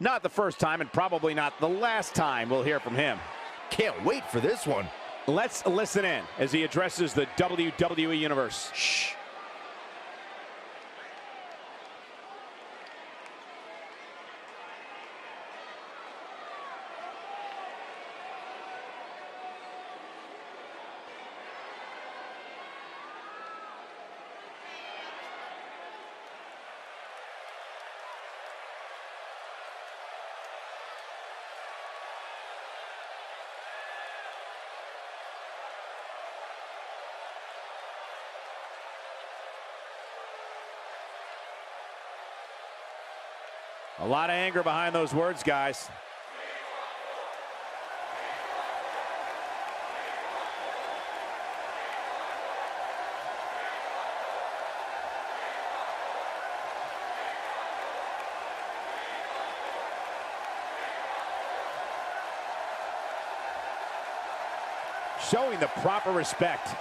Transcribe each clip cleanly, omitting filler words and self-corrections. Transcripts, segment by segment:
Not the first time and probably not the last time we'll hear from him. Can't wait for this one. Let's listen in as he addresses the WWE Universe. Shh. A lot of anger behind those words, guys. Showing the proper respect.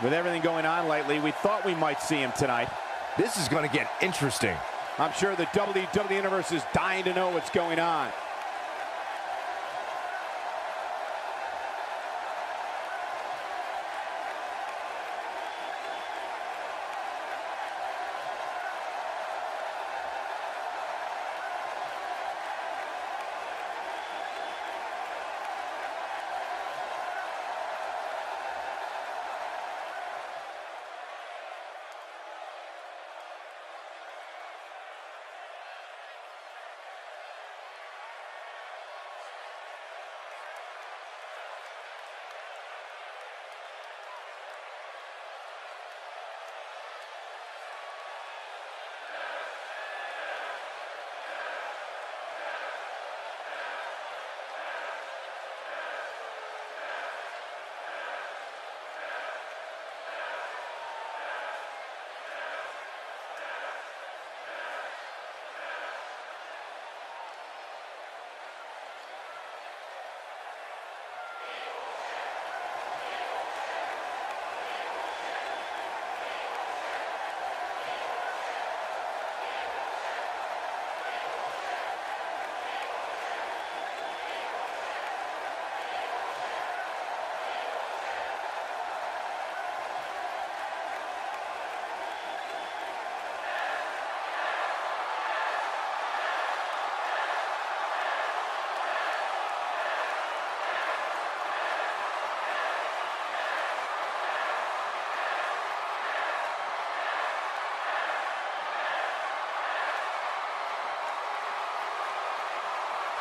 With everything going on lately, we thought we might see him tonight. This is going to get interesting. I'm sure the WWE Universe is dying to know what's going on.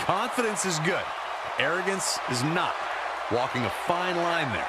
Confidence is good. Arrogance is not. Walking a fine line there.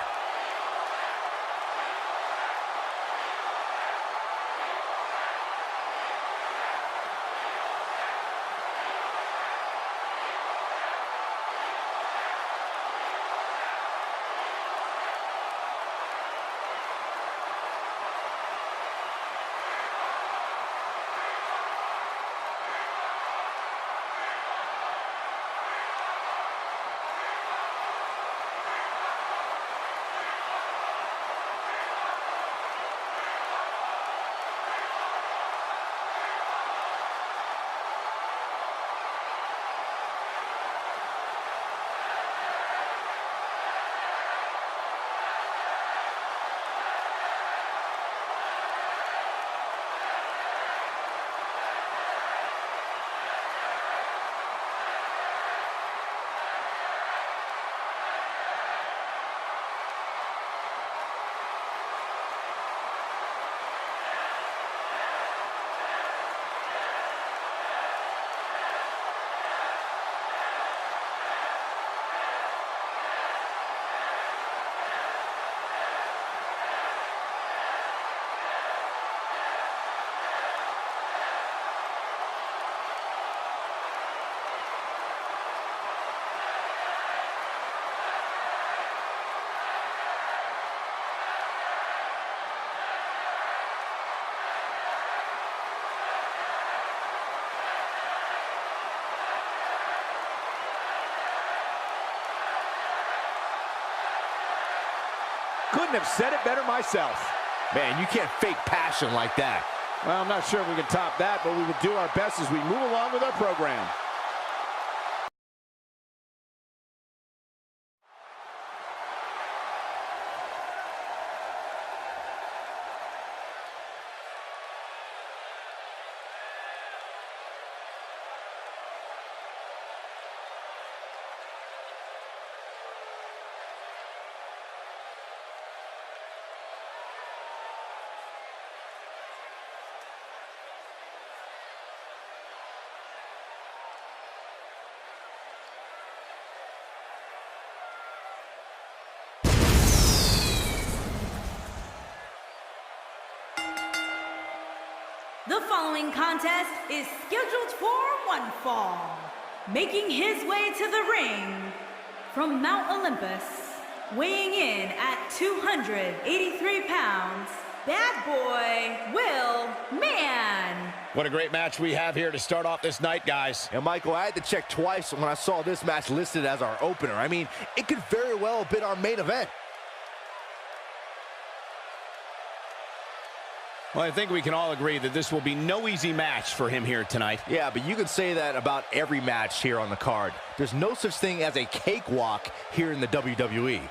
couldn't have said it better myself. Man, you can't fake passion like that. Well, I'm not sure if we can top that, but we will do our best as we move along with our program. The following contest is scheduled for one fall. Making his way to the ring from Mount Olympus, weighing in at 283 pounds, Bad Boy Will Mann. What a great match we have here to start off this night, guys. And Michael, I had to check twice when I saw this match listed as our opener. I mean, it could very well have been our main event. Well, I think we can all agree that this will be no easy match for him here tonight. Yeah, but you can say that about every match here on the card. There's no such thing as a cakewalk here in the WWE.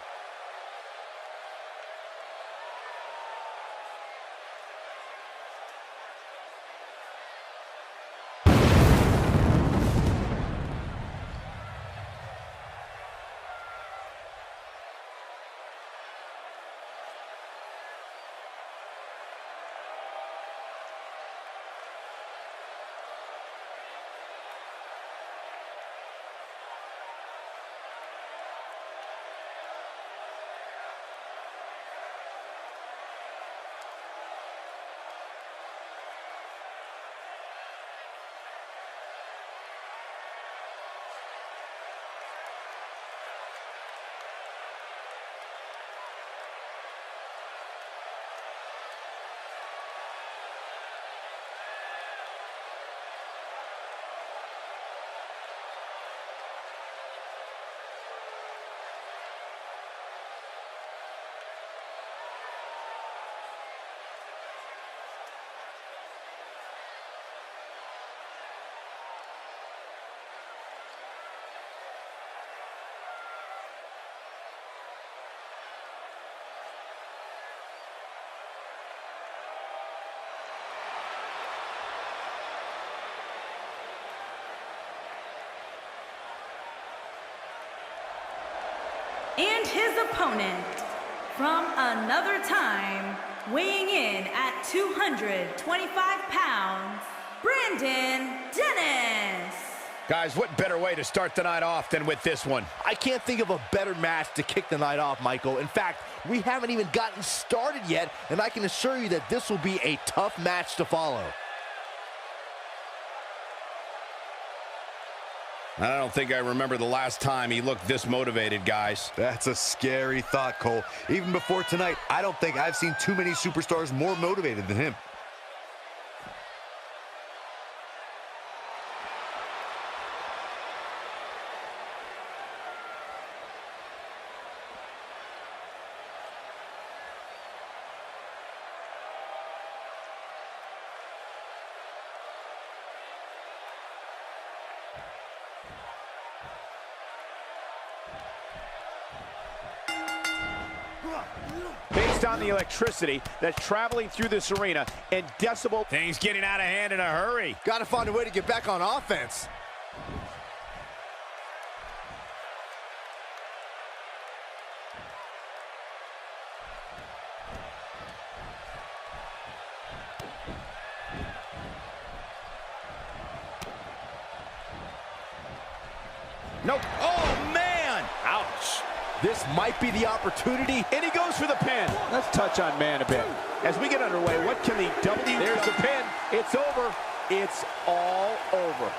And his opponent, from another time, weighing in at 225 pounds, Brandon Dennis. Guys, what better way to start the night off than with this one? I can't think of a better match to kick the night off, Michael. In fact, we haven't even gotten started yet, and I can assure you that this will be a tough match to follow. I don't think I remember the last time he looked this motivated, guys. That's a scary thought, Cole. Even before tonight, I don't think I've seen too many superstars more motivated than him. Based on the electricity that's traveling through this arena and decibel. Things getting out of hand in a hurry. Got to find a way to get back on offense. Nope. Oh, man! Ouch. This might be the opportunity. And he goes for the pin. Let's touch on man a bit. As we get underway, what can the W... There's the pin. It's over. It's all over.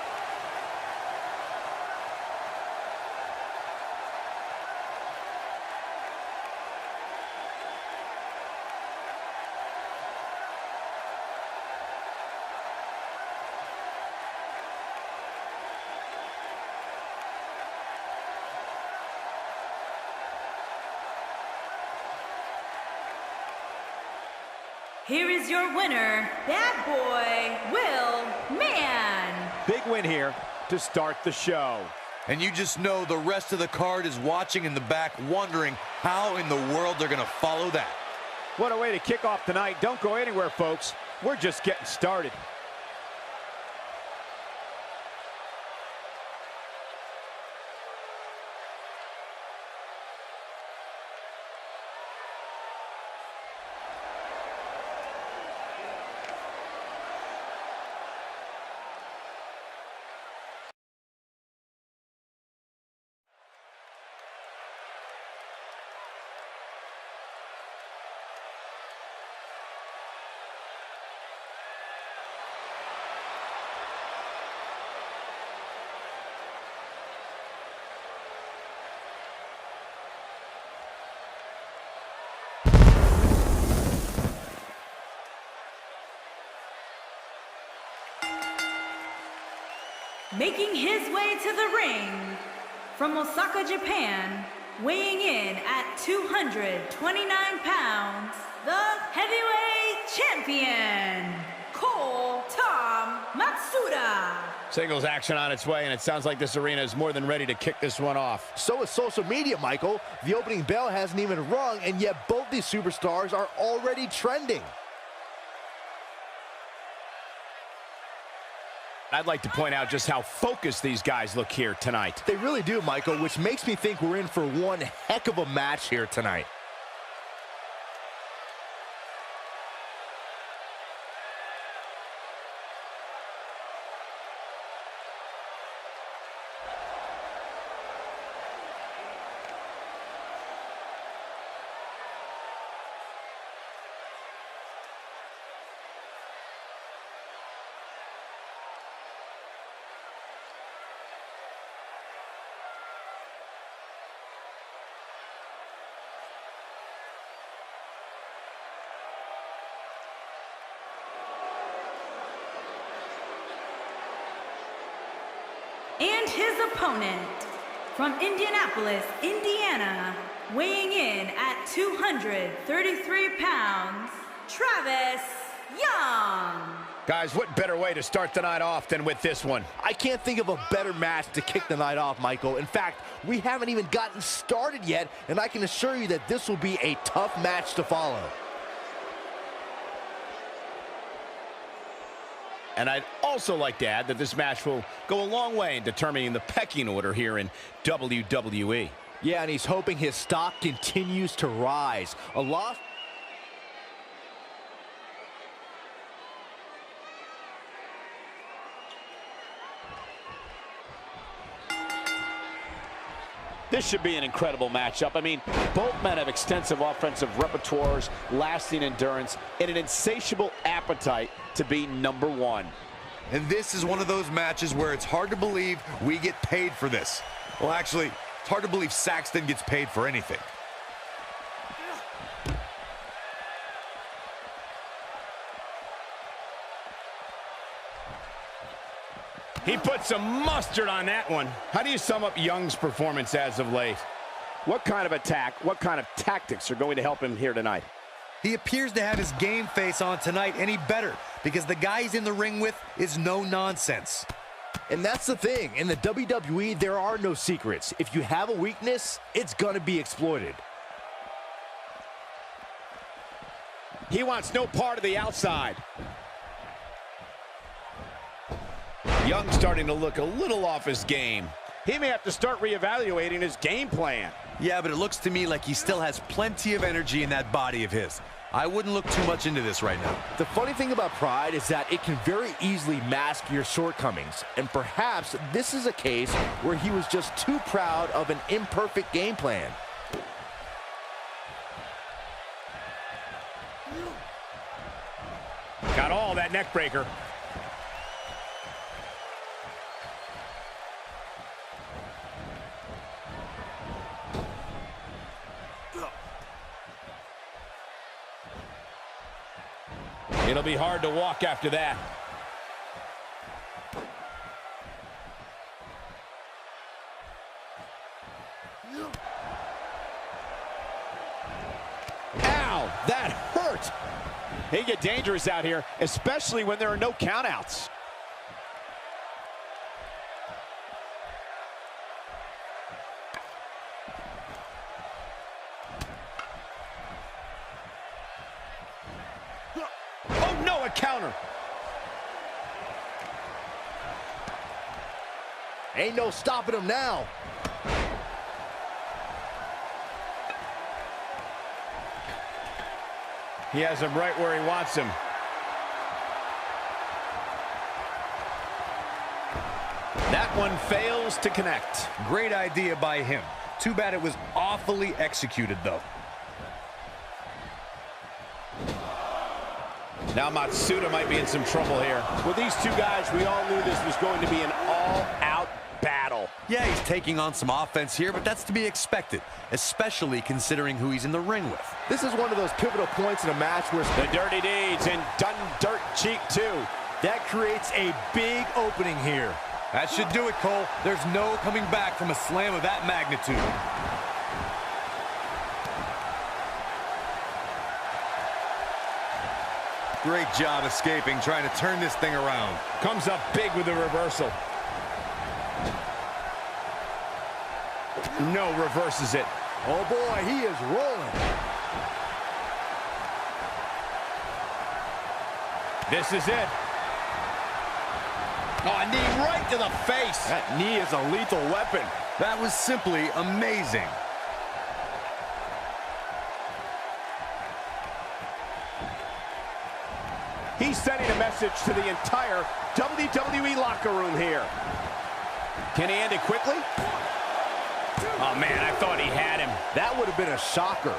Here is your winner, Bad Boy Will Mann. Big win here to start the show. And you just know the rest of the card is watching in the back, wondering how in the world they're going to follow that. What a way to kick off tonight. Don't go anywhere, folks. We're just getting started. Making his way to the ring from Osaka, Japan, weighing in at 229 pounds, the heavyweight champion, Tom Matsuda. Singles action on its way, and it sounds like this arena is more than ready to kick this one off. So is social media, Michael. The opening bell hasn't even rung, and yet both these superstars are already trending. I'd like to point out just how focused these guys look here tonight. They really do, Michael, which makes me think we're in for one heck of a match here tonight. And his opponent, from Indianapolis, Indiana, weighing in at 233 pounds, Travis Young. Guys, what better way to start the night off than with this one? I can't think of a better match to kick the night off, Michael. In fact, we haven't even gotten started yet, and I can assure you that this will be a tough match to follow. And I'd also like to add that this match will go a long way in determining the pecking order here in WWE. Yeah, and he's hoping his stock continues to rise. A loss. This should be an incredible matchup. I mean, both men have extensive offensive repertoires, lasting endurance, and an insatiable appetite to be number one. And this is one of those matches where it's hard to believe we get paid for this. Well, actually, it's hard to believe Saxton gets paid for anything. He put some mustard on that one. How do you sum up Young's performance as of late? What kind of attack, what kind of tactics are going to help him here tonight? He appears to have his game face on tonight any better because the guy he's in the ring with is no nonsense. And that's the thing. In the WWE, there are no secrets. If you have a weakness, it's going to be exploited. He wants no part of the outside. Young starting to look a little off his game. He may have to start reevaluating his game plan. Yeah, but it looks to me like he still has plenty of energy in that body of his. I wouldn't look too much into this right now. The funny thing about pride is that it can very easily mask your shortcomings. And perhaps this is a case where he was just too proud of an imperfect game plan. Got all that neck breaker. It'll be hard to walk after that. Ow, that hurt. He get dangerous out here, especially when there are no countouts. Oh, no, a counter. Ain't no stopping him now. He has him right where he wants him. That one fails to connect. Great idea by him. Too bad it was awfully executed, though. Now Matsuda might be in some trouble here. With these two guys, we all knew this was going to be an all-out battle. Yeah, he's taking on some offense here, but that's to be expected, especially considering who he's in the ring with. This is one of those pivotal points in a match where The dirty deeds and done dirt cheek, too. that creates a big opening here. That should do it, Cole. There's no coming back from a slam of that magnitude. Great job escaping, trying to turn this thing around. Comes up big with a reversal. No, reverses it. Oh boy, he is rolling. This is it. Oh, a knee right to the face. That knee is a lethal weapon. That was simply amazing. He's sending a message to the entire WWE locker room here. Can he end it quickly? Oh, man, I thought he had him. That would have been a shocker.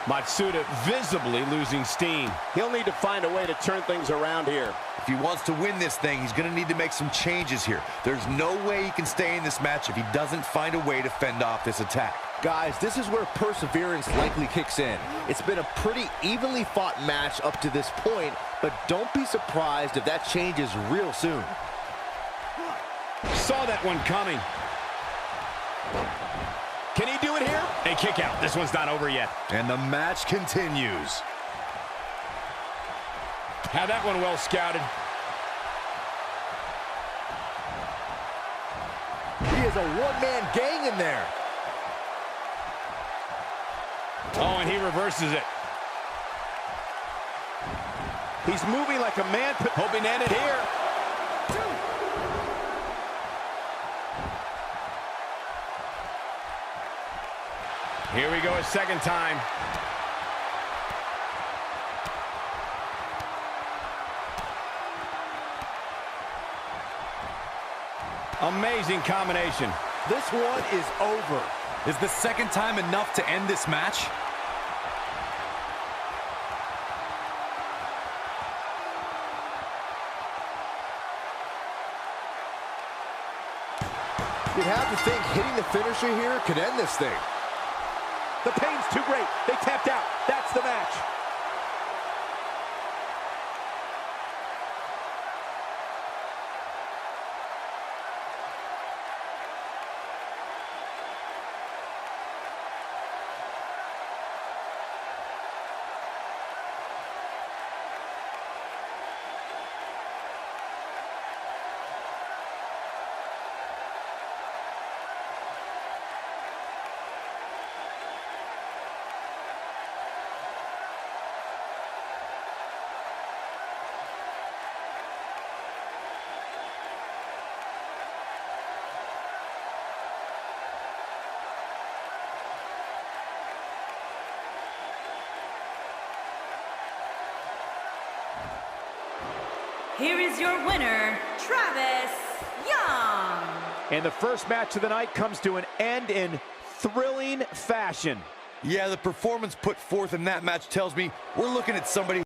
Matsuda visibly losing steam. He'll need to find a way to turn things around here. If he wants to win this thing, he's going to need to make some changes here. There's no way he can stay in this match if he doesn't find a way to fend off this attack. Guys, this is where perseverance likely kicks in. It's been a pretty evenly fought match up to this point, but don't be surprised if that changes real soon. Saw that one coming. Can he do it here? A kick out. This one's not over yet. And the match continues. Had that one well scouted. He is a one-man gang in there. Oh, and he reverses it. He's moving like a man, hoping to end it here. Here we go a second time. Amazing combination. This one is over. Is the second time enough to end this match? You'd have to think hitting the finisher here could end this thing. The pain's too great. They tapped out. That's the match. Here is your winner, Travis Young. And the first match of the night comes to an end in thrilling fashion. Yeah, the performance put forth in that match tells me we're looking at somebody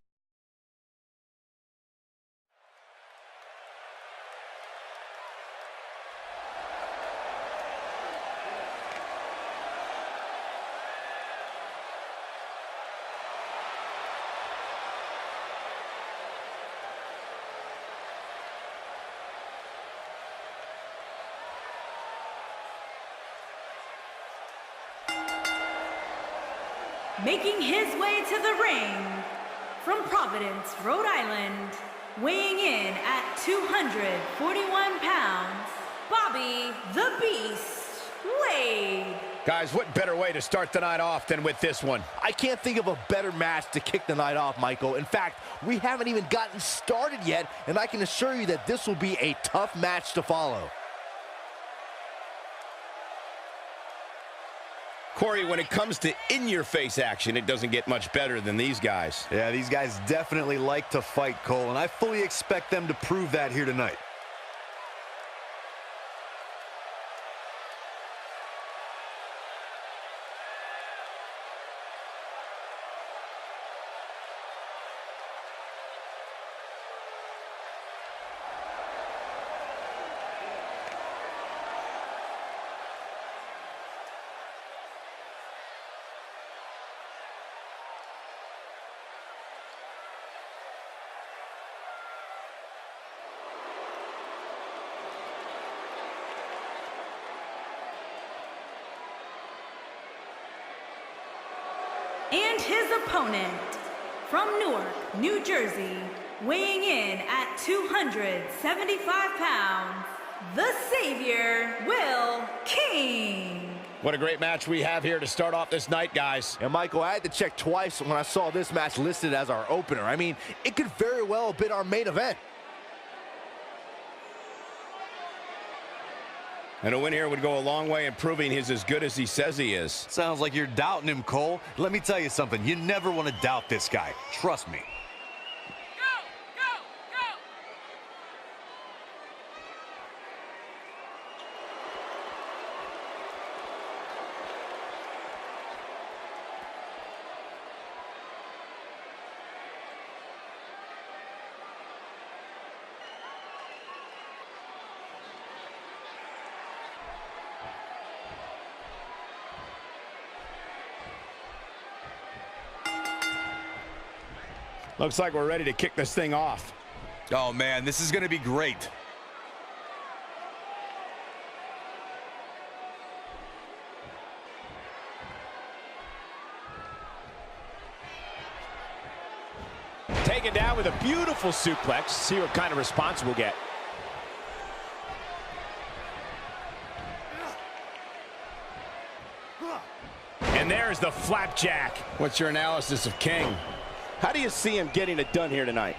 Making his way to the ring from Providence, Rhode Island, weighing in at 241 pounds, Bobby the Beast Wade. Guys, what better way to start the night off than with this one? I can't think of a better match to kick the night off, Michael. In fact, we haven't even gotten started yet, and I can assure you that this will be a tough match to follow. Corey, when it comes to in-your-face action, it doesn't get much better than these guys. Yeah, these guys definitely like to fight, Cole, and I fully expect them to prove that here tonight. And his opponent, from Newark, New Jersey, weighing in at 275 pounds, the Savior, Will King. What a great match we have here to start off this night, guys. And Michael, I had to check twice when I saw this match listed as our opener. I mean, it could very well have been our main event. And a win here would go a long way in proving he's as good as he says he is. Sounds like you're doubting him, Cole. Let me tell you something. You never want to doubt this guy. Trust me. Looks like we're ready to kick this thing off. Oh, man, this is going to be great. Taken down with a beautiful suplex. See what kind of response we'll get. And there's the flapjack. What's your analysis of King? How do you see him getting it done here tonight?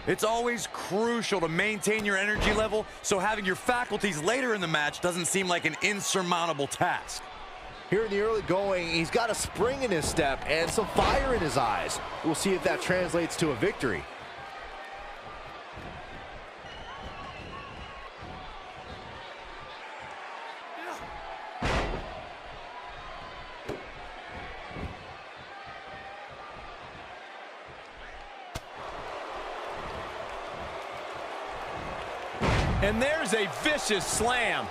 It's always crucial to maintain your energy level, so having your faculties later in the match doesn't seem like an insurmountable task. Here in the early going, he's got a spring in his step and some fire in his eyes. We'll see if that translates to a victory. And there's a vicious slam.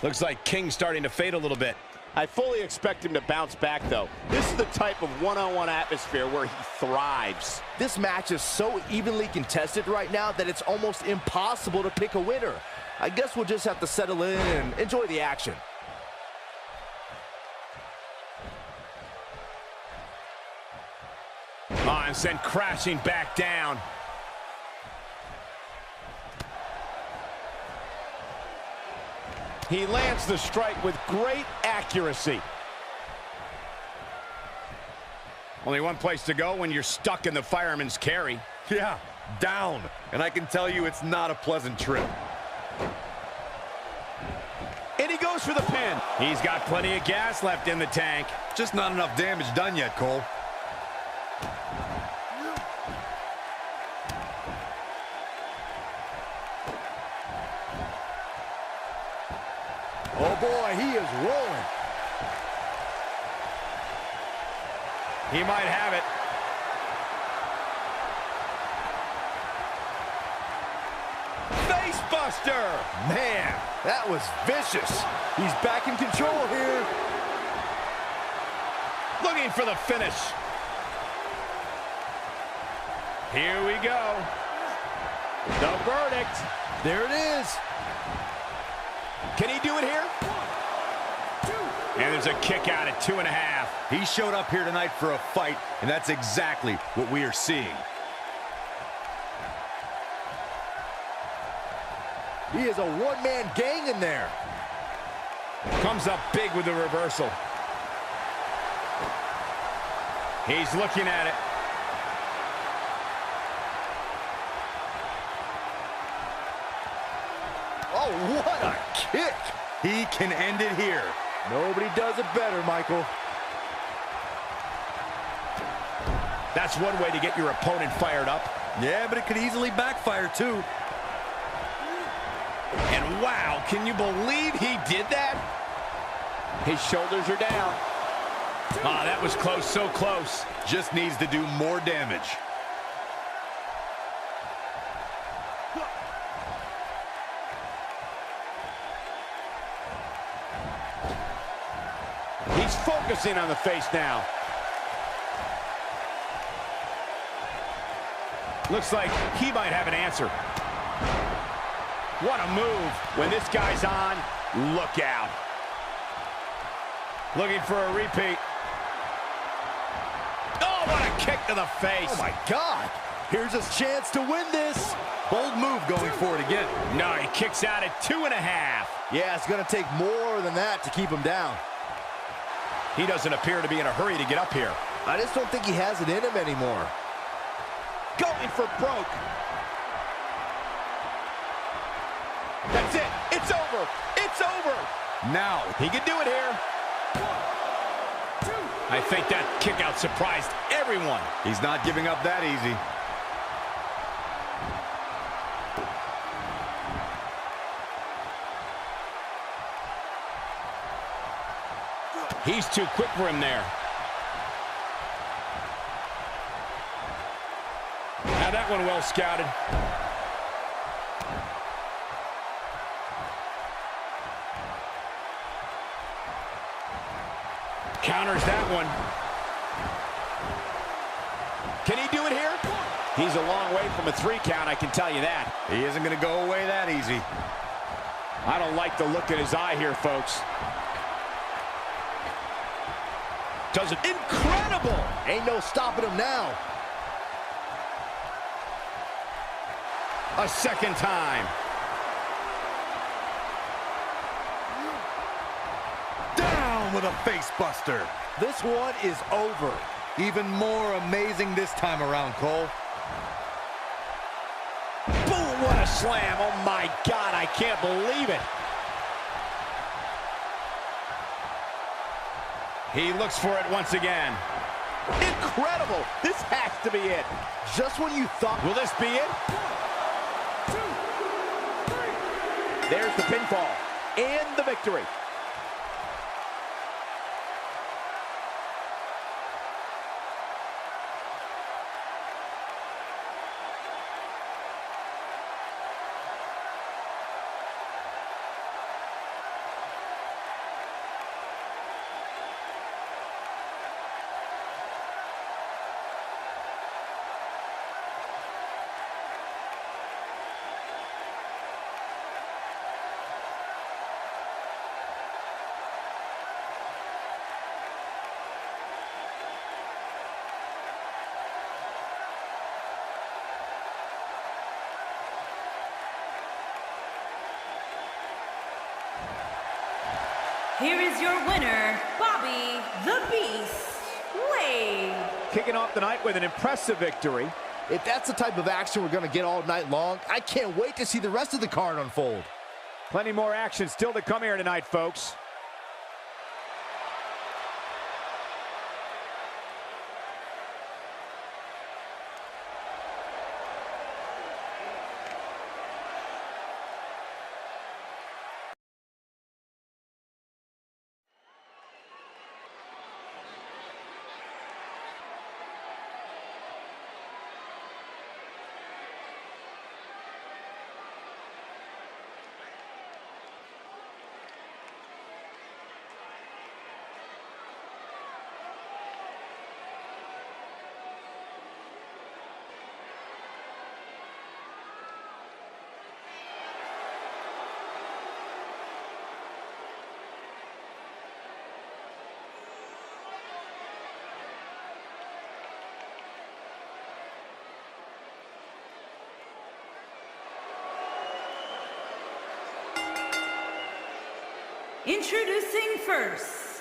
Looks like King's starting to fade a little bit. I fully expect him to bounce back, though. This is the type of one-on-one atmosphere where he thrives. This match is so evenly contested right now that it's almost impossible to pick a winner. I guess we'll just have to settle in and enjoy the action. Oh, and sent crashing back down. He lands the strike with great accuracy. Only one place to go when you're stuck in the fireman's carry. Yeah, down. And I can tell you it's not a pleasant trip. And he goes for the pin. He's got plenty of gas left in the tank. Just not enough damage done yet, Cole. Oh boy, he is rolling. He might have it. Face buster! Man, that was vicious. He's back in control here. Looking for the finish. Here we go. The verdict. There it is. Can he do it here? And there's a kick out at 2.5. He showed up here tonight for a fight, and that's exactly what we are seeing. He is a one-man gang in there. Comes up big with the reversal. He's looking at it. Oh, what a kick. He can end it here. Nobody does it better, Michael. That's one way to get your opponent fired up. Yeah, but it could easily backfire, too. And wow, can you believe he did that? His shoulders are down. Ah, that was close, so close. Just needs to do more damage. He's focusing on the face now. Looks like he might have an answer. What a move. When this guy's on, look out. Looking for a repeat. Oh, what a kick to the face. Oh, my God. Here's his chance to win this. Bold move going for it again. No, he kicks out at 2.5. Yeah, it's going to take more than that to keep him down. He doesn't appear to be in a hurry to get up here. I just don't think he has it in him anymore. Going for broke. That's it. It's over. It's over. Now, He can do it here. I think that kick out surprised everyone. he's not giving up that easy. He's too quick for him there. Now that one well scouted. Counters that one. Can he do it here? He's a long way from a 3 count, I can tell you that. He isn't going to go away that easy. I don't like the look in his eye here, folks. Does it. Incredible! Ain't no stopping him now. A second time. Down with a face buster. This one is over. Even more amazing this time around, Cole. Boom, what a slam. Oh, my God, I can't believe it. He looks for it once again. Incredible. This has to be it. Just when you thought... Will this be it? There's the pinfall and the victory. Here is your winner, Bobby the Beast Wade. Kicking off the night with an impressive victory. If that's the type of action we're going to get all night long, I can't wait to see the rest of the card unfold. Plenty more action still to come here tonight, folks. Introducing first,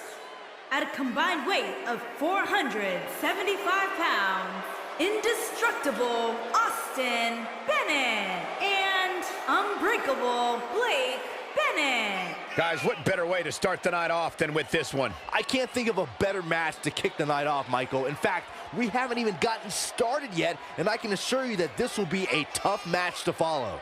at a combined weight of 475 pounds, indestructible Austin Bennett and unbreakable Blake Bennett. Guys, what better way to start the night off than with this one? I can't think of a better match to kick the night off, Michael. In fact, we haven't even gotten started yet, and I can assure you that this will be a tough match to follow.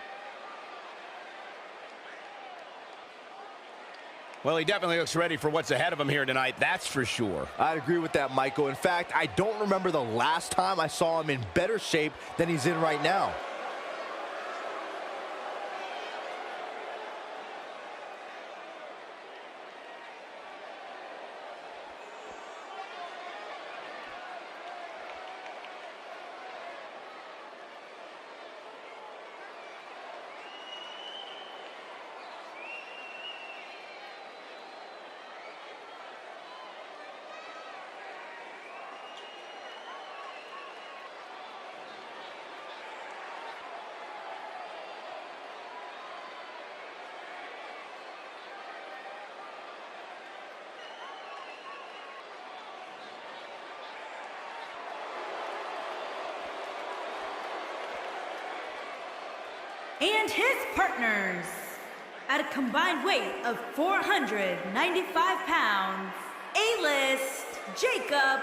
Well, he definitely looks ready for what's ahead of him here tonight, that's for sure. I'd agree with that, Michael. In fact, I don't remember the last time I saw him in better shape than he's in right now. And his partners, at a combined weight of 495 pounds, A-List Jacob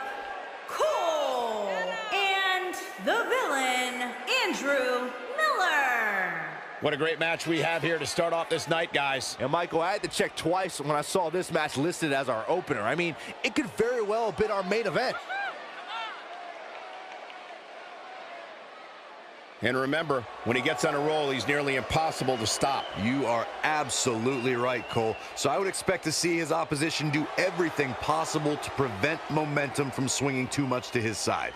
Cole and the villain Andrew Miller. What a great match we have here to start off this night, guys. And Michael, I had to check twice when I saw this match listed as our opener. I mean, it could very well have been our main event. And remember, when he gets on a roll, he's nearly impossible to stop. You are absolutely right, Cole. So I would expect to see his opposition do everything possible to prevent momentum from swinging too much to his side.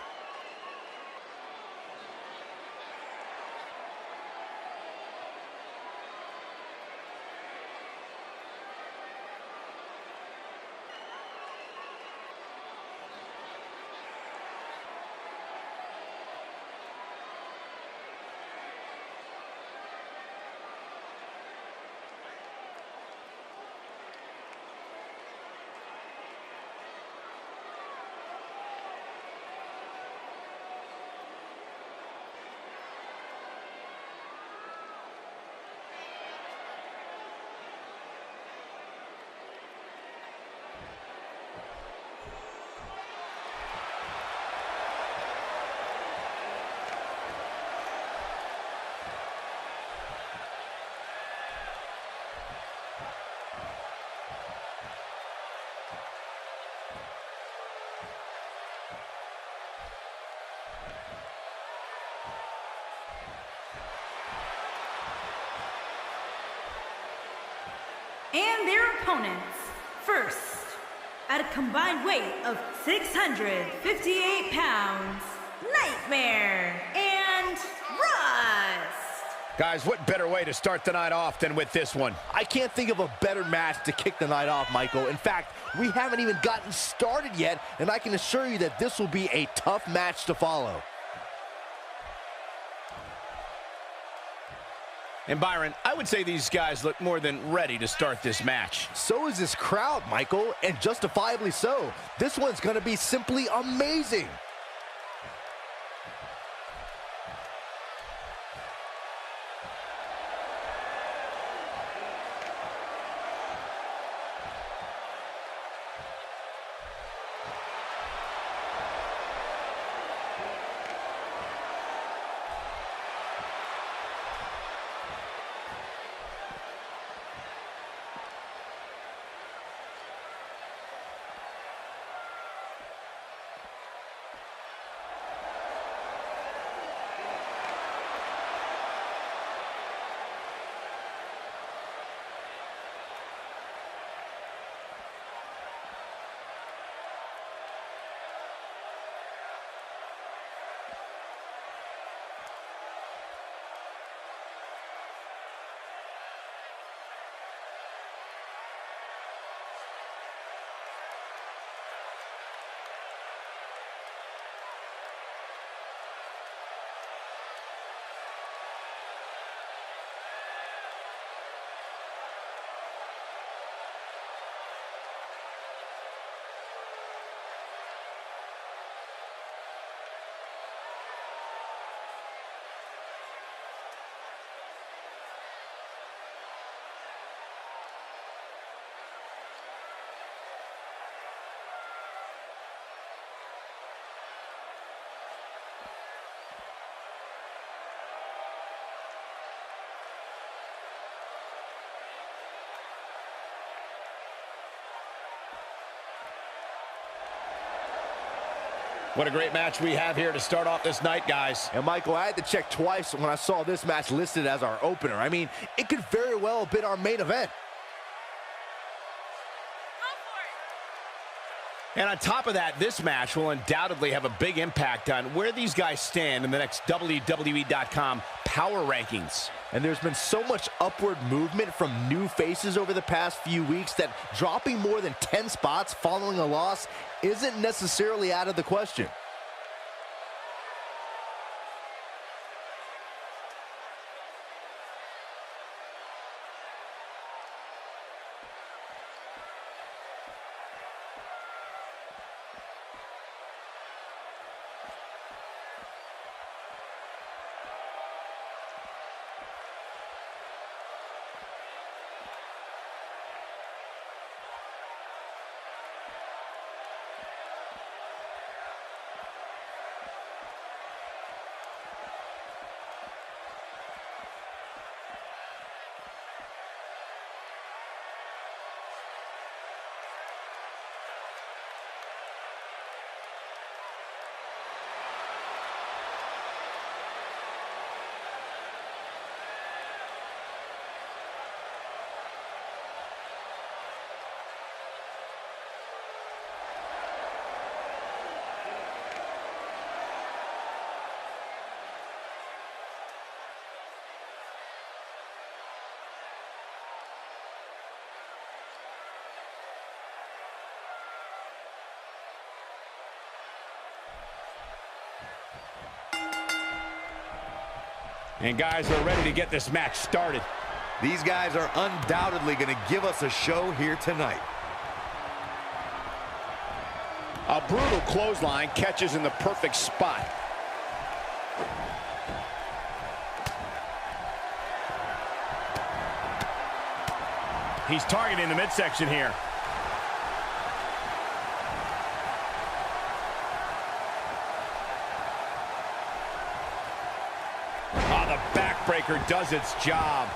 And their opponents, first, at a combined weight of 658 pounds, Nightmare and Rust. Guys, what better way to start the night off than with this one? I can't think of a better match to kick the night off, Michael. In fact, we haven't even gotten started yet, and I can assure you that this will be a tough match to follow. And Byron, I would say these guys look more than ready to start this match. So is this crowd, Michael, and justifiably so. This one's going to be simply amazing. What a great match we have here to start off this night, guys. And Michael, I had to check twice when I saw this match listed as our opener. I mean, it could very well have been our main event. And on top of that, this match will undoubtedly have a big impact on where these guys stand in the next WWE.com power rankings. And there's been so much upward movement from new faces over the past few weeks that dropping more than 10 spots following a loss isn't necessarily out of the question. And guys are ready to get this match started. These guys are undoubtedly going to give us a show here tonight. A brutal clothesline catches in the perfect spot. He's targeting the midsection here. Oh, the backbreaker does its job.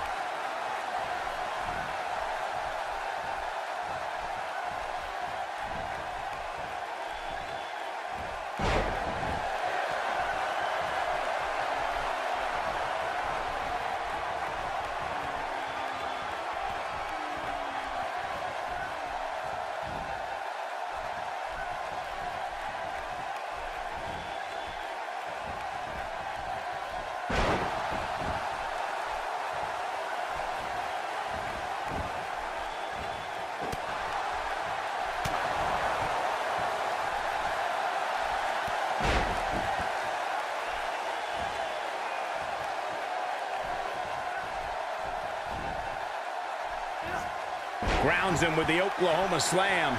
Grounds him with the Oklahoma Slam.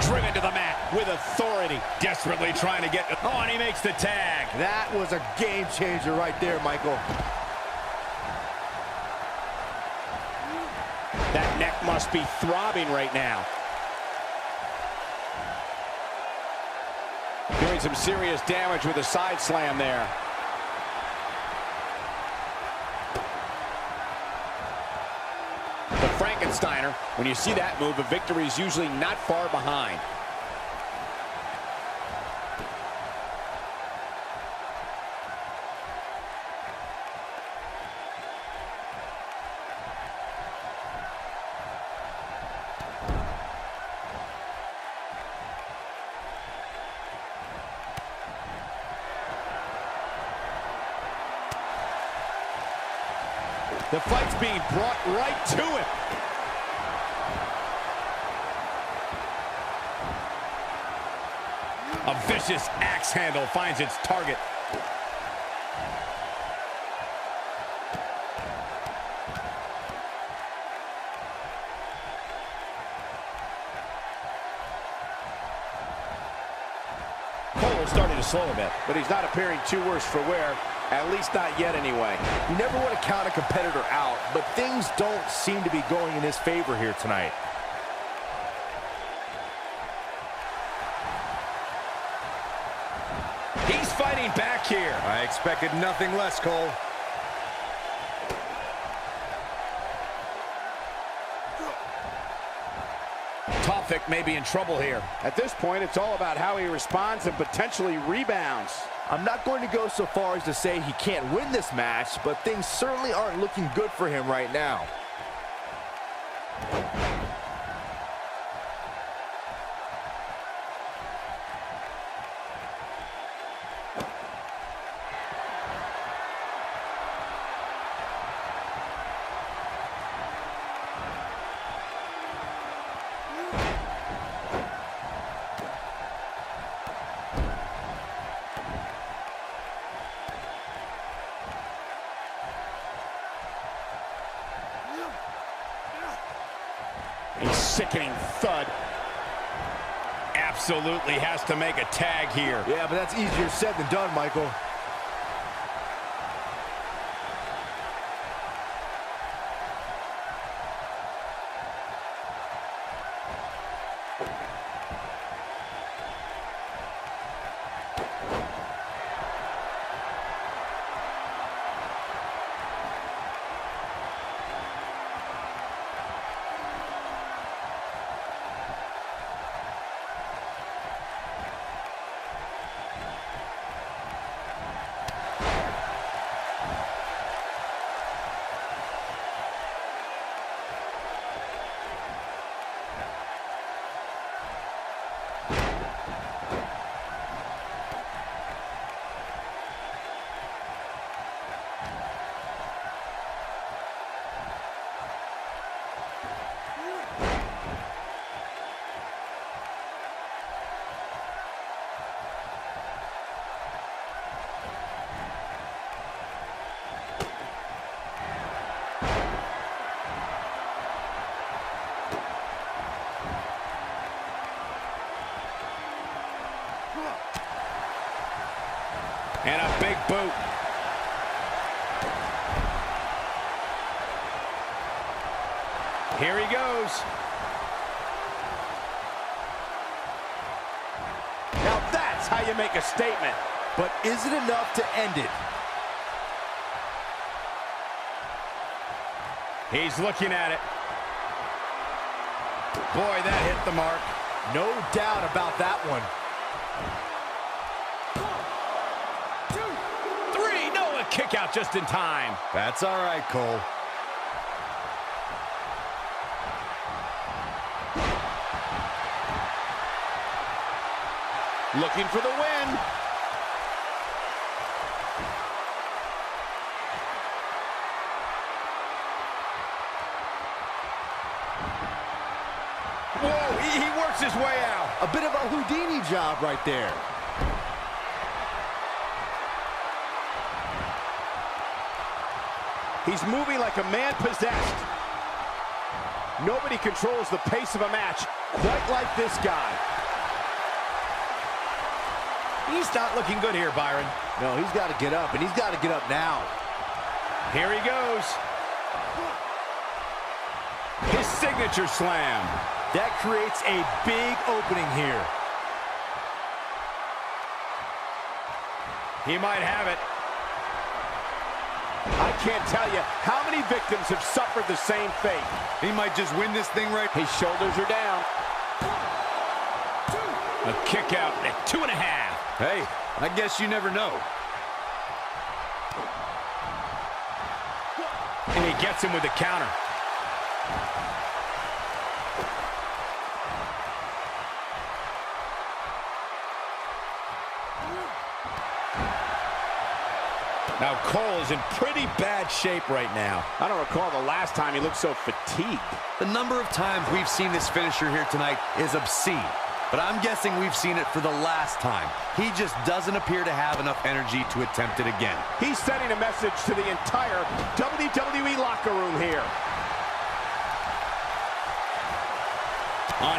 Driven to the mat with authority. Desperately trying to get... Oh, and he makes the tag. That was a game changer right there, Michael. That neck must be throbbing right now. Doing some serious damage with a side slam there. The Frankensteiner, when you see that move, a victory is usually not far behind. The fight's being brought right to him. A vicious axe handle finds its target. Cole starting to slow a bit, but he's not appearing too worse for wear. At least not yet, anyway. You never want to count a competitor out, but things don't seem to be going in his favor here tonight. He's fighting back here. I expected nothing less, Cole. Tofik may be in trouble here. At this point, it's all about how he responds and potentially rebounds. I'm not going to go so far as to say he can't win this match, but things certainly aren't looking good for him right now. A sickening thud. Absolutely has to make a tag here. Yeah, but that's easier said than done, Michael. And a big boot. Here he goes. Now that's how you make a statement. But is it enough to end it? He's looking at it. Boy, that hit the mark. No doubt about that one. 1, 2, 3. No, a kick out just in time. That's all right, Cole. Looking for the win. Whoa, he works his way out. A bit of a Houdini job right there. He's moving like a man possessed. Nobody controls the pace of a match quite like this guy. He's not looking good here, Byron. No, he's got to get up, and he's got to get up now. Here he goes. His signature slam. That creates a big opening here. He might have it. I can't tell you how many victims have suffered the same fate. He might just win this thing right. His shoulders are down. A kick out at 2.5. Hey, I guess you never know. And he gets him with the counter. Now Cole is in pretty bad shape right now. I don't recall the last time he looked so fatigued. The number of times we've seen this finisher here tonight is obscene. But I'm guessing we've seen it for the last time. He just doesn't appear to have enough energy to attempt it again. He's sending a message to the entire WWE locker room here.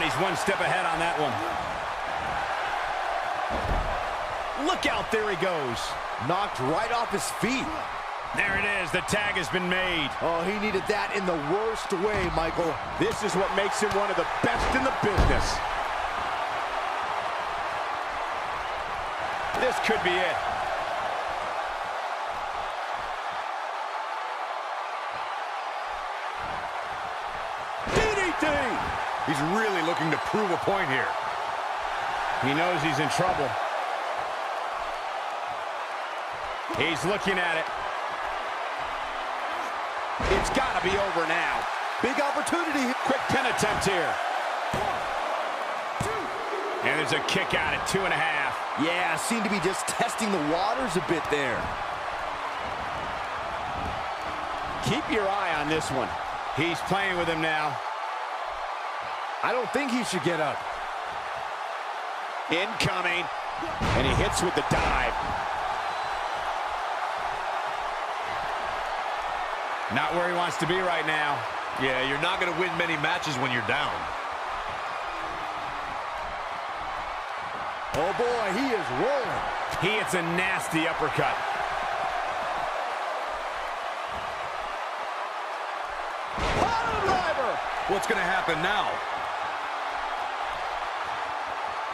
He's one step ahead on that one. Look out, there he goes. Knocked right off his feet. There it is. The tag has been made. Oh, he needed that in the worst way, Michael. This is what makes him one of the best in the business. This could be it. DDT! He's really looking to prove a point here. He knows he's in trouble. He's looking at it. It's got to be over now. Big opportunity. Quick pin attempt here. And there's a kick out at 2.5. Yeah, seemed to be just testing the waters a bit there. Keep your eye on this one. He's playing with him now. I don't think he should get up. Incoming. And he hits with the dive. Not where he wants to be right now. Yeah, you're not going to win many matches when you're down. Oh boy, he is rolling. He hits a nasty uppercut. Bottom driver. What's going to happen now?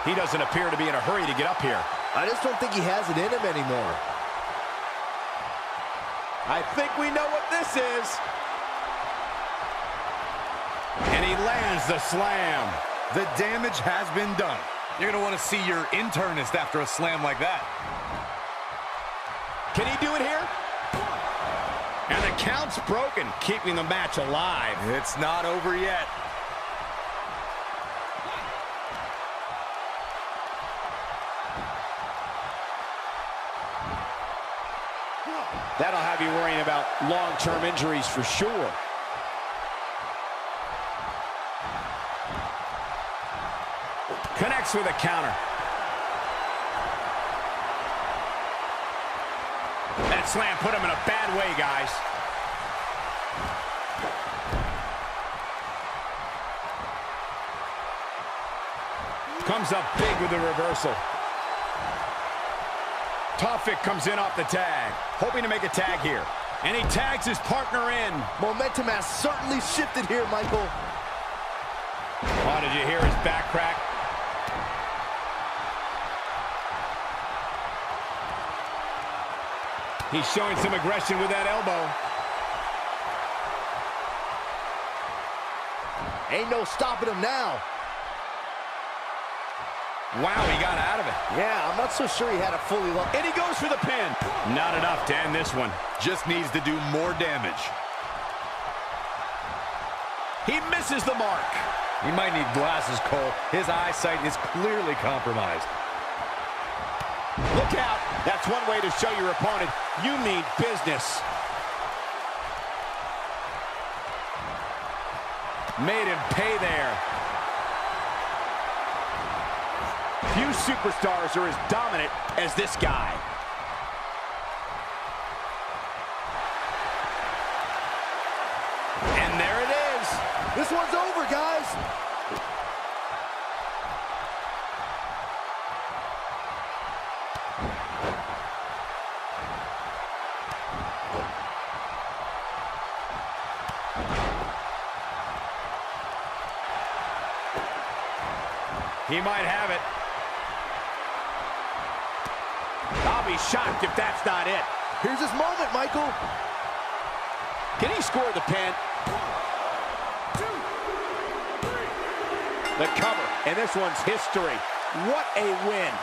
He doesn't appear to be in a hurry to get up here. I just don't think he has it in him anymore. I think we know what this is. And he lands the slam. The damage has been done. You're going to want to see your internist after a slam like that. Can he do it here? And the count's broken, keeping the match alive. It's not over yet. That'll have you worrying about long-term injuries for sure. Connects with a counter. That slam put him in a bad way, guys. Comes up big with the reversal. Tofik comes in off the tag, hoping to make a tag here. And he tags his partner in. Momentum has certainly shifted here, Michael. Oh, did you hear his back crack? He's showing some aggression with that elbow. Ain't no stopping him now. Wow, he got out of it. Yeah, I'm not so sure he had it fully locked. And he goes for the pin. Not enough to end this one. Just needs to do more damage. He misses the mark. He might need glasses, Cole. His eyesight is clearly compromised. Look out. That's one way to show your opponent you mean business. Made him pay there. Few superstars are as dominant as this guy. And there it is. This one's over, guys. He might have it. I'll be shocked if that's not it. Here's his moment, Michael. Can he score the pin? 1, 2, 3. The cover, and this one's history. What a win.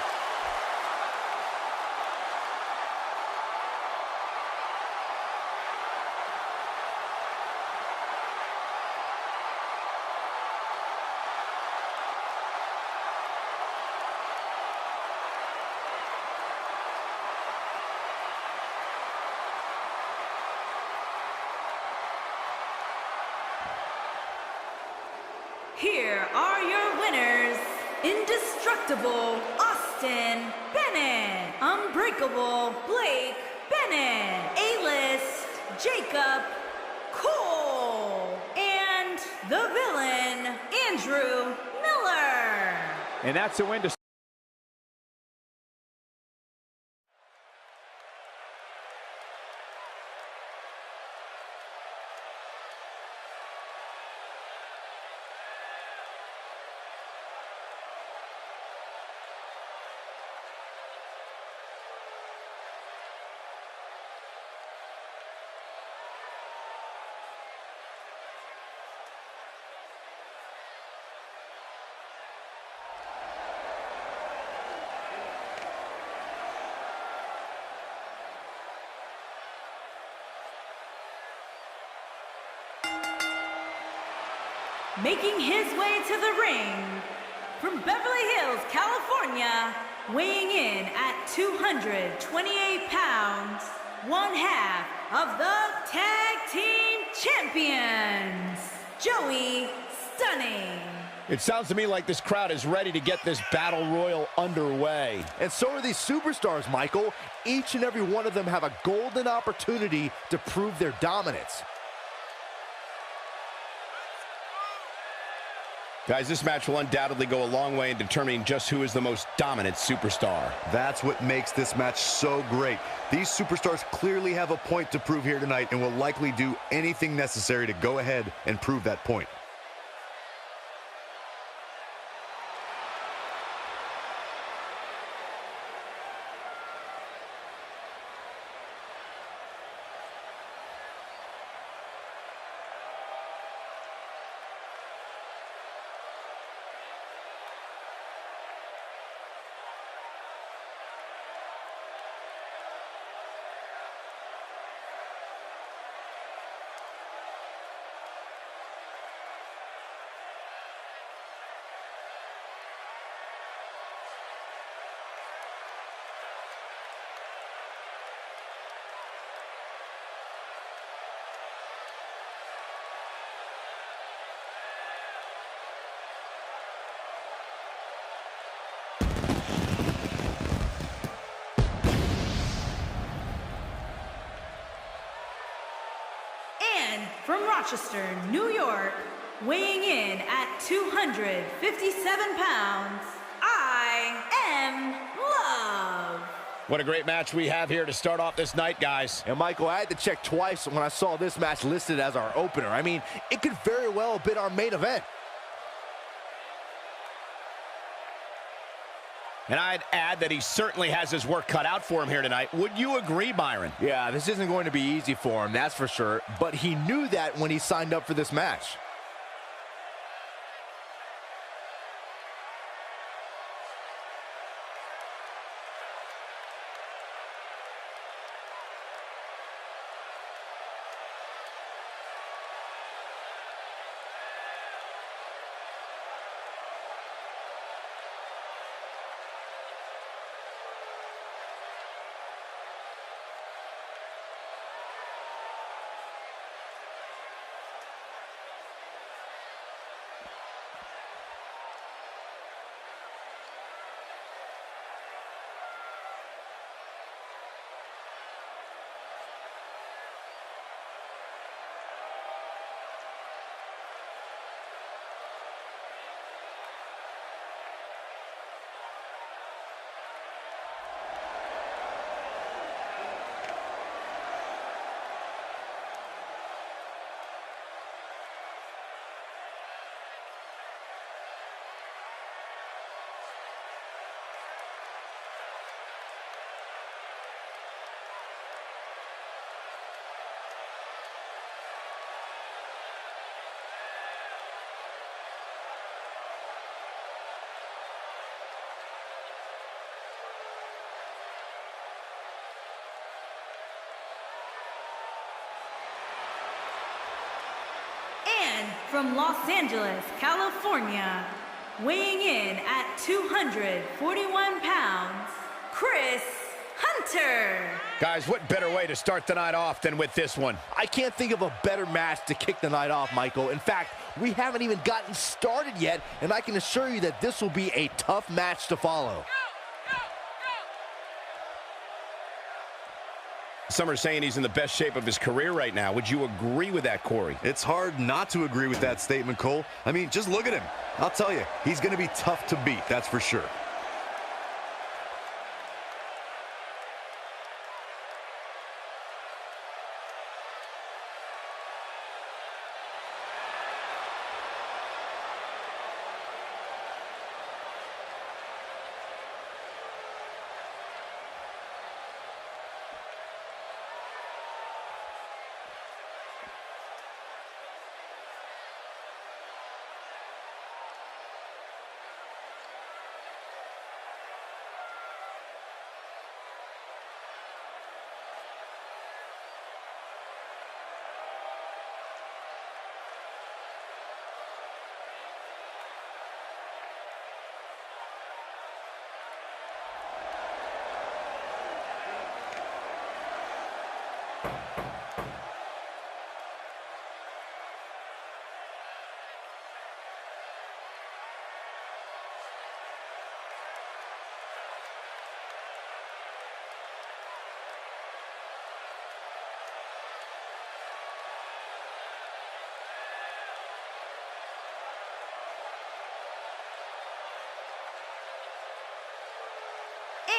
Here are your winners. Indestructible Austin Bennett. Unbreakable Blake Bennett. A-List Jacob Cole. And the villain Andrew Miller. And that's a win to Making his way to the ring from Beverly Hills, California, weighing in at 228 pounds, one half of the Tag Team Champions, Joey Stunning. It sounds to me like this crowd is ready to get this battle royal underway. And so are these superstars, Michael. Each and every one of them have a golden opportunity to prove their dominance. Guys, this match will undoubtedly go a long way in determining just who is the most dominant superstar. That's what makes this match so great. These superstars clearly have a point to prove here tonight and will likely do anything necessary to go ahead and prove that point. From Rochester, New York, weighing in at 257 pounds, I Am Love. What a great match we have here to start off this night, guys. And Michael, I had to check twice when I saw this match listed as our opener. I mean, it could very well have been our main event. And I'd add that he certainly has his work cut out for him here tonight. Would you agree, Byron? Yeah, this isn't going to be easy for him, that's for sure. But he knew that when he signed up for this match. And from Los Angeles, California, weighing in at 241 pounds, Chris Hunter. Guys, what better way to start the night off than with this one? I can't think of a better match to kick the night off, Michael. In fact, we haven't even gotten started yet, and I can assure you that this will be a tough match to follow. Some are saying he's in the best shape of his career right now. Would you agree with that, Corey? It's hard not to agree with that statement, Cole. I mean, just look at him. I'll tell you, he's going to be tough to beat, that's for sure.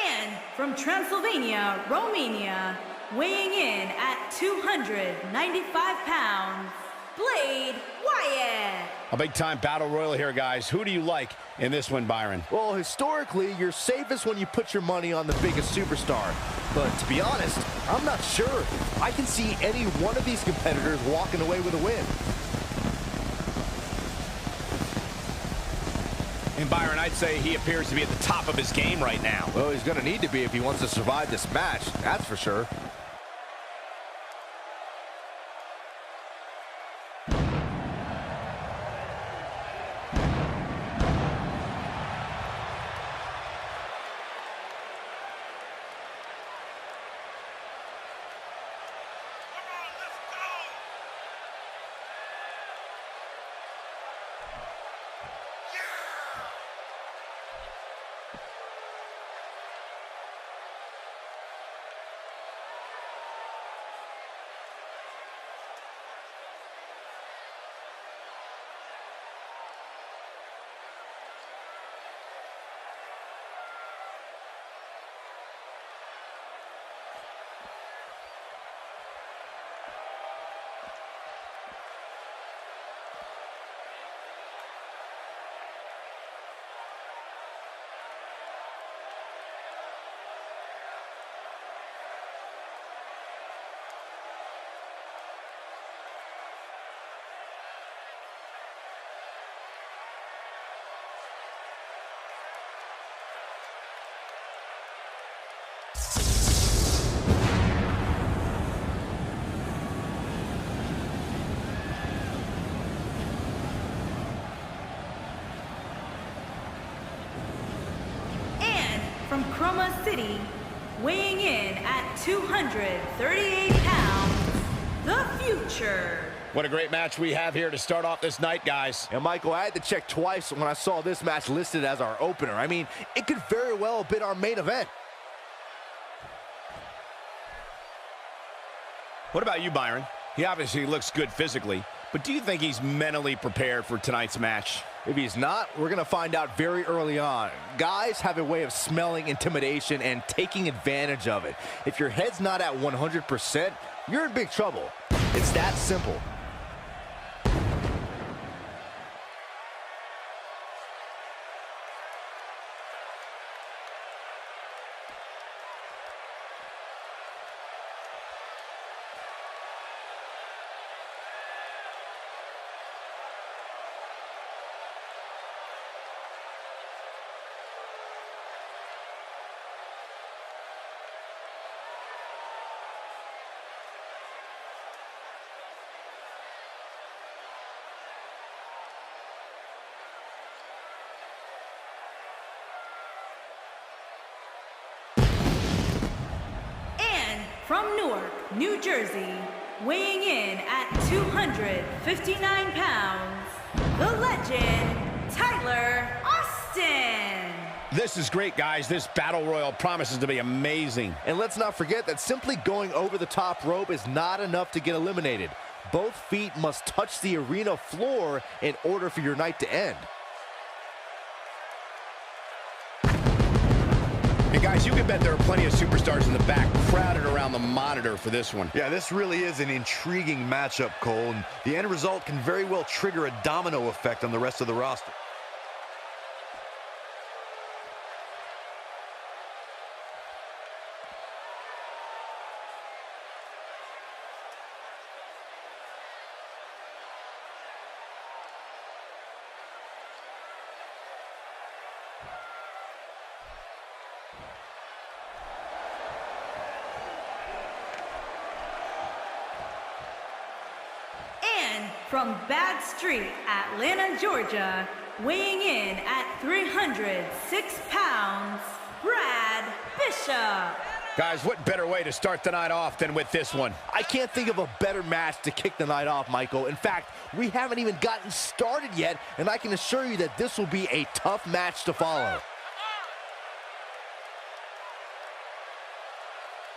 And from Transylvania, Romania, weighing in at 295 pounds, Blade Wyatt. A big-time battle royal here, guys. Who do you like in this one, Byron? Well, historically, you're safest when you put your money on the biggest superstar. But to be honest, I'm not sure. I can see any one of these competitors walking away with a win. And Byron, I'd say he appears to be at the top of his game right now. Well, he's going to need to be if he wants to survive this match, that's for sure. From Chroma City, weighing in at 238 pounds, the Future. What a great match we have here to start off this night, guys. And Michael, I had to check twice when I saw this match listed as our opener. I mean, it could very well have been our main event. What about you, Byron? He obviously looks good physically, but do you think he's mentally prepared for tonight's match? If he's not, we're going to find out very early on. Guys have a way of smelling intimidation and taking advantage of it. If your head's not at 100%, you're in big trouble. It's that simple. From Newark, New Jersey, weighing in at 259 pounds, the legend, Tyler Austin. This is great, guys. This battle royal promises to be amazing. And let's not forget that simply going over the top rope is not enough to get eliminated. Both feet must touch the arena floor in order for your night to end. And guys, you can bet there are plenty of superstars in the back crowded around the monitor for this one. Yeah, this really is an intriguing matchup, Cole, and the end result can very well trigger a domino effect on the rest of the roster. From Bad Street, Atlanta, Georgia, weighing in at 306 pounds, Brad Bishop. Guys, what better way to start the night off than with this one? I can't think of a better match to kick the night off, Michael. In fact, we haven't even gotten started yet, and I can assure you that this will be a tough match to follow.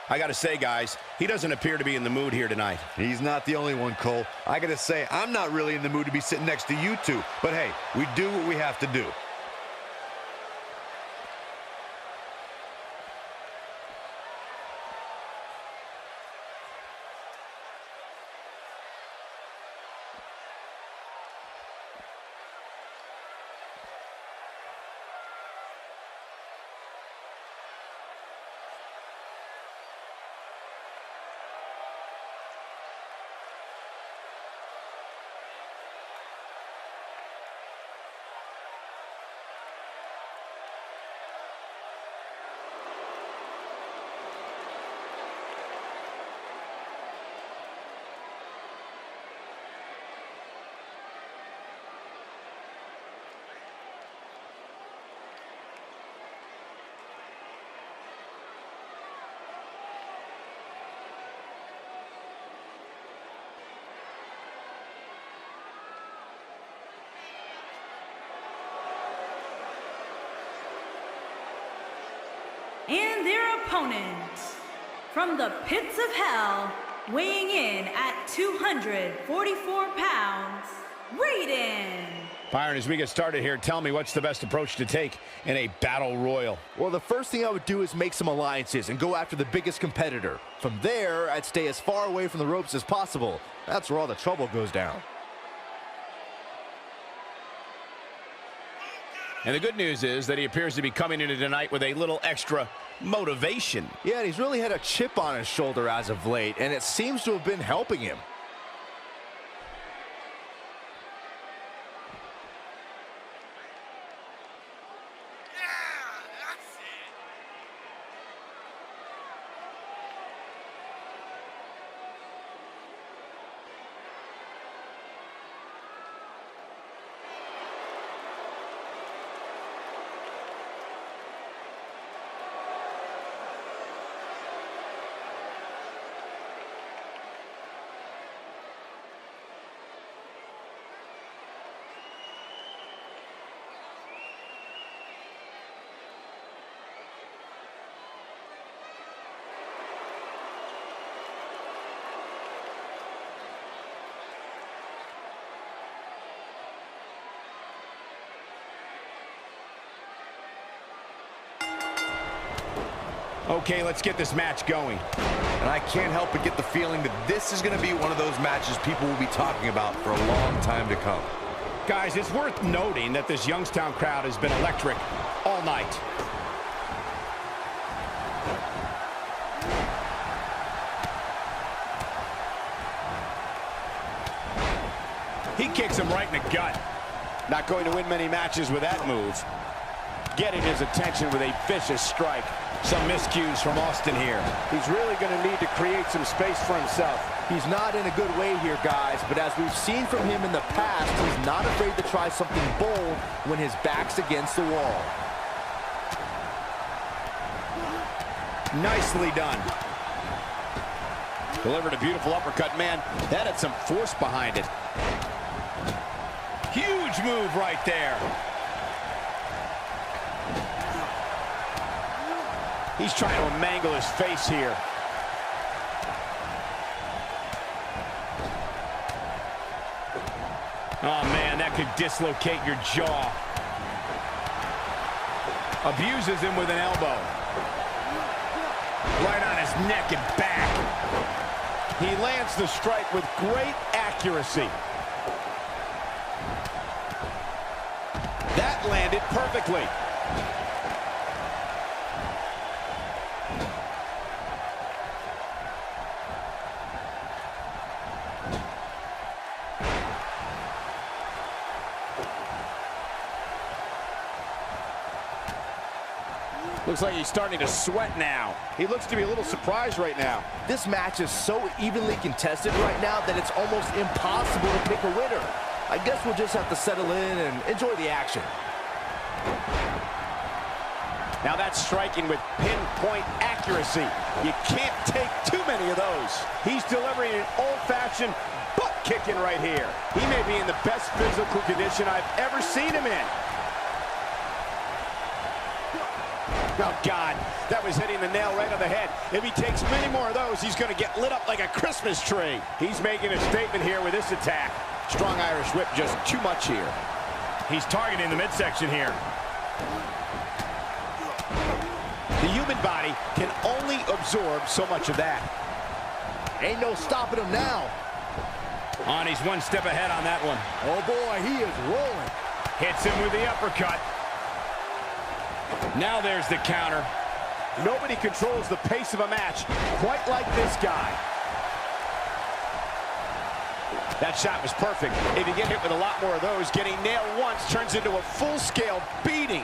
I gotta say, guys, he doesn't appear to be in the mood here tonight. He's not the only one, Cole. I gotta say, I'm not really in the mood to be sitting next to you two. But hey, we do what we have to do. And their opponent, from the pits of hell, weighing in at 244 pounds, Raiden. Byron, as we get started here, tell me what's the best approach to take in a battle royal? Well, the first thing I would do is make some alliances and go after the biggest competitor. From there, I'd stay as far away from the ropes as possible. That's where all the trouble goes down. And the good news is that he appears to be coming into tonight with a little extra motivation. Yeah, and he's really had a chip on his shoulder as of late, and it seems to have been helping him. Okay, let's get this match going. And I can't help but get the feeling that this is going to be one of those matches people will be talking about for a long time to come. Guys, it's worth noting that this Youngstown crowd has been electric all night. He kicks him right in the gut. Not going to win many matches with that move. Getting his attention with a vicious strike. Some miscues from Austin here. He's really going to need to create some space for himself. He's not in a good way here, guys, but as we've seen from him in the past, he's not afraid to try something bold when his back's against the wall. Nicely done. Delivered a beautiful uppercut, man. That had some force behind it. Huge move right there. He's trying to mangle his face here. Oh, man, that could dislocate your jaw. Abuses him with an elbow. Right on his neck and back. He lands the strike with great accuracy. That landed perfectly. Looks like he's starting to sweat now. He looks to be a little surprised right now. This match is so evenly contested right now that it's almost impossible to pick a winner. I guess we'll just have to settle in and enjoy the action. Now that's striking with pinpoint accuracy. You can't take too many of those. He's delivering an old-fashioned butt kicking right here. He may be in the best physical condition I've ever seen him in. Oh, God, that was hitting the nail right on the head. If he takes many more of those, he's going to get lit up like a Christmas tree. He's making a statement here with this attack. Strong Irish whip, just too much here. He's targeting the midsection here. The human body can only absorb so much of that. Ain't no stopping him now. On, he's one step ahead on that one. Oh, boy, he is rolling. Hits him with the uppercut. Now there's the counter. Nobody controls the pace of a match quite like this guy. That shot was perfect. If you get hit with a lot more of those, getting nailed once turns into a full-scale beating.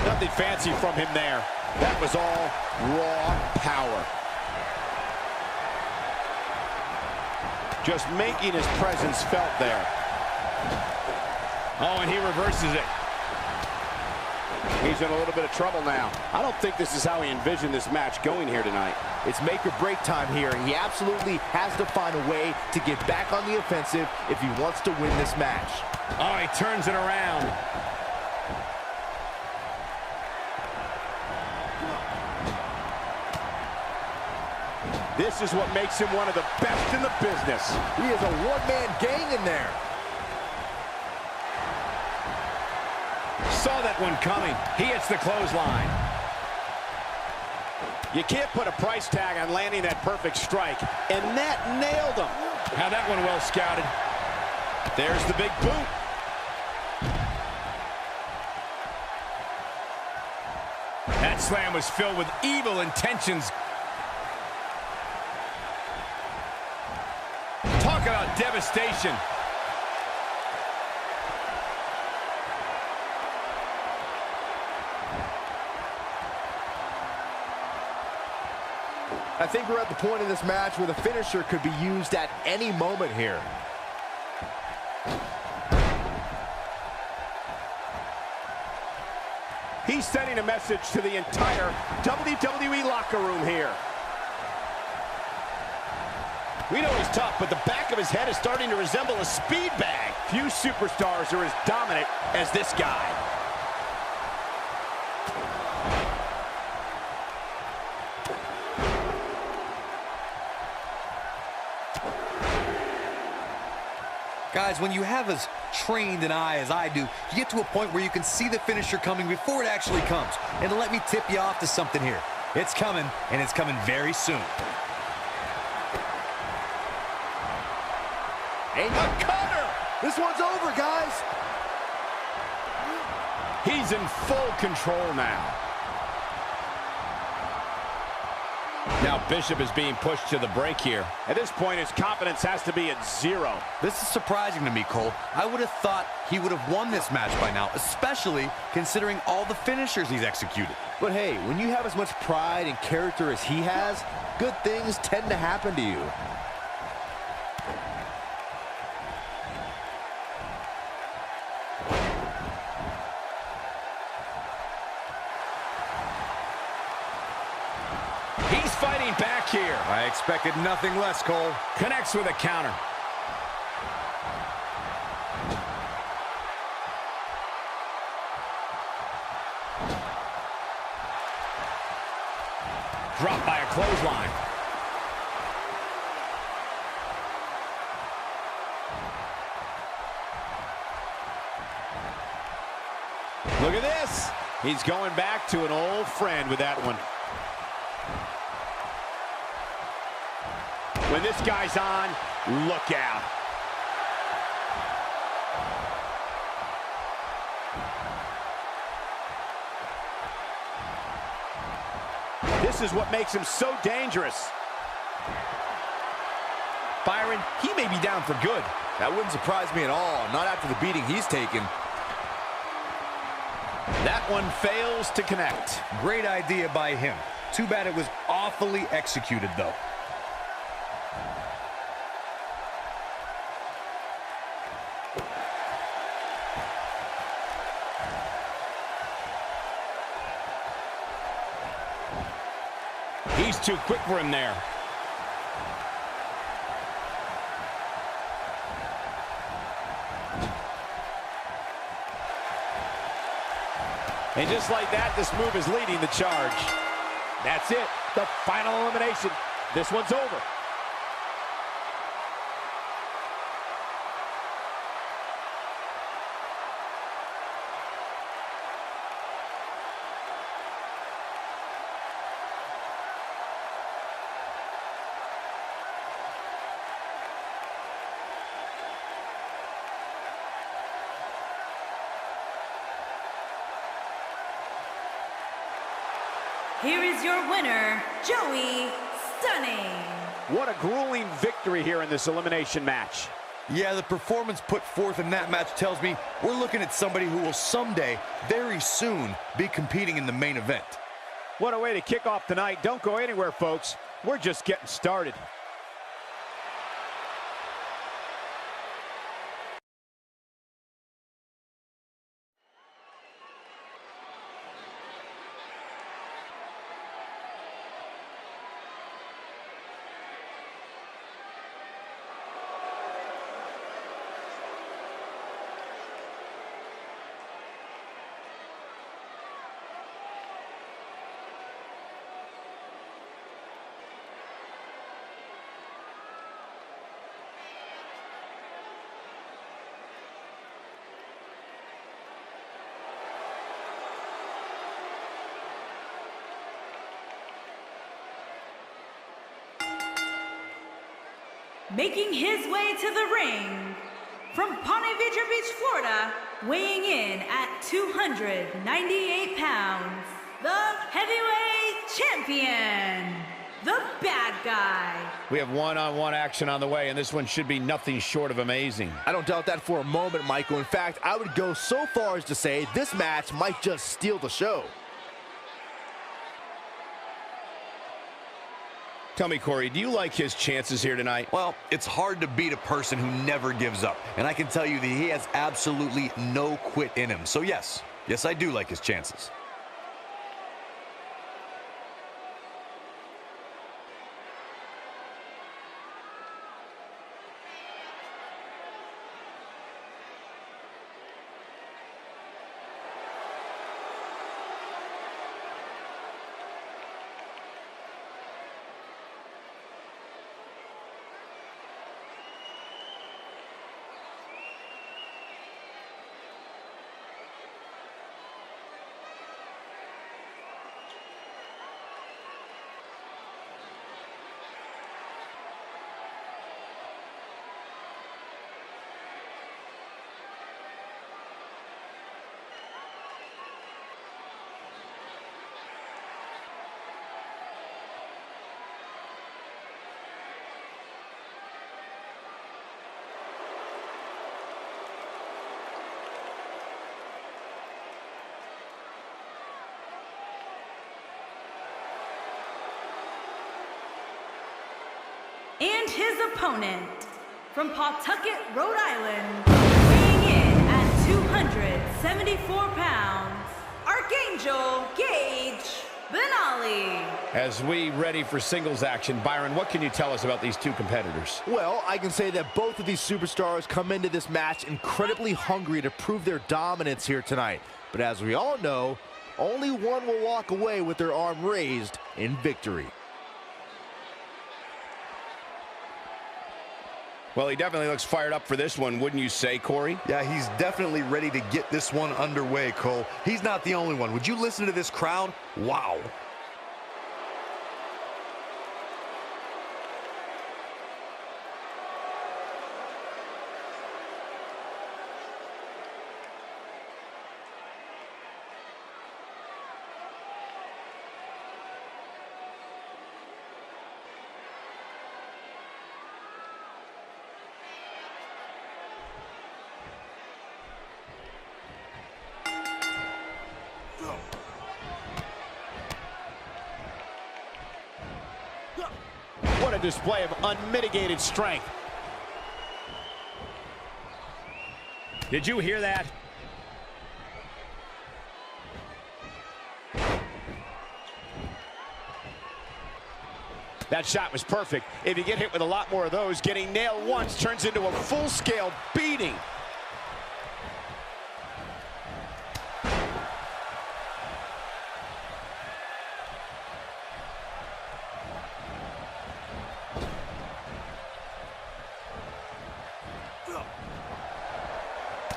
Nothing fancy from him there. That was all raw power. Just making his presence felt there. Oh, and he reverses it. He's in a little bit of trouble now. I don't think this is how he envisioned this match going here tonight. It's make or break time here, and he absolutely has to find a way to get back on the offensive if he wants to win this match. Oh, he turns it around. This is what makes him one of the best in the business. He is a one-man gang in there. Saw that one coming. He hits the clothesline. You can't put a price tag on landing that perfect strike, and that nailed him. Now that one well scouted. There's the big boot. That slam was filled with evil intentions. Talk about devastation. I think we're at the point in this match where the finisher could be used at any moment here. He's sending a message to the entire WWE locker room here. We know he's tough, but the back of his head is starting to resemble a speed bag. Few superstars are as dominant as this guy. Guys, when you have as trained an eye as I do, you get to a point where you can see the finisher coming before it actually comes. And let me tip you off to something here. It's coming, and it's coming very soon. Ain't a cutter! This one's over, guys! He's in full control now. Now Bishop is being pushed to the break here. At this point, his confidence has to be at 0. This is surprising to me, Cole. I would have thought he would have won this match by now, especially considering all the finishers he's executed. But hey, when you have as much pride and character as he has, good things tend to happen to you. He's fighting back here. I expected nothing less, Cole. Connects with a counter. Dropped by a clothesline. Look at this. He's going back to an old friend with that one. When this guy's on, look out. This is what makes him so dangerous. Byron, he may be down for good. That wouldn't surprise me at all, not after the beating he's taken. That one fails to connect. Great idea by him. Too bad it was awfully executed, though. Just too quick for him there. And just like that, this move is leading the charge. That's it, the final elimination. This one's over. Here is your winner, Joey Stunning. What a grueling victory here in this elimination match. Yeah, the performance put forth in that match tells me we're looking at somebody who will someday, very soon, be competing in the main event. What a way to kick off tonight. Don't go anywhere, folks. We're just getting started. Making his way to the ring, from Ponte Vedra Beach, Florida, weighing in at 298 pounds, the heavyweight champion, the bad guy. We have one-on-one action on the way, and this one should be nothing short of amazing. I don't doubt that for a moment, Michael. In fact, I would go so far as to say this match might just steal the show. Tell me, Corey, do you like his chances here tonight? Well, it's hard to beat a person who never gives up. And I can tell you that he has absolutely no quit in him. So yes, I do like his chances. And his opponent, from Pawtucket, Rhode Island, weighing in at 274 pounds, Archangel Gage Benali. As we ready for singles action, Byron, what can you tell us about these two competitors? Well, I can say that both of these superstars come into this match incredibly hungry to prove their dominance here tonight. But as we all know, only one will walk away with their arm raised in victory. Well, he definitely looks fired up for this one, wouldn't you say, Corey? Yeah, he's definitely ready to get this one underway, Cole. He's not the only one. Would you listen to this crowd? Wow. What a display of unmitigated strength. Did you hear that? That shot was perfect. If you get hit with a lot more of those, getting nailed once turns into a full-scale beating.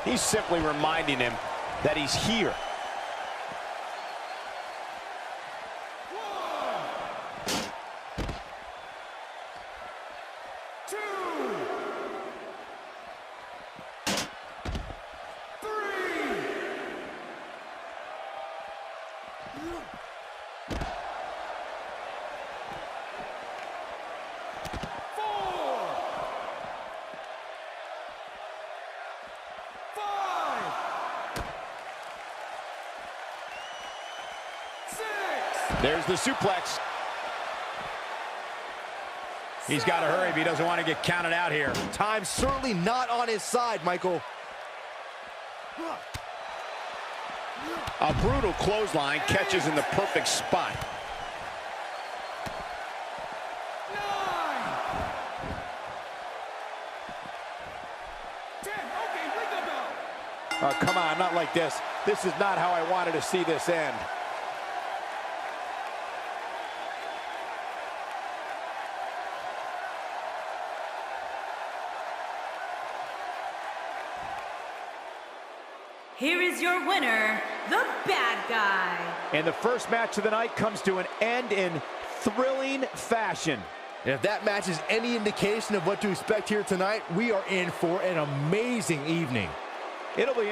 He's simply reminding him that he's here. There's the suplex. He's got to hurry if he doesn't want to get counted out here. Time's certainly not on his side, Michael. A brutal clothesline catches in the perfect spot. 9, 10. Okay, ring the bell. Oh, come on, not like this. This is not how I wanted to see this end. Here is your winner, the bad guy. And the first match of the night comes to an end in thrilling fashion. If that match is any indication of what to expect here tonight, we are in for an amazing evening. It'll be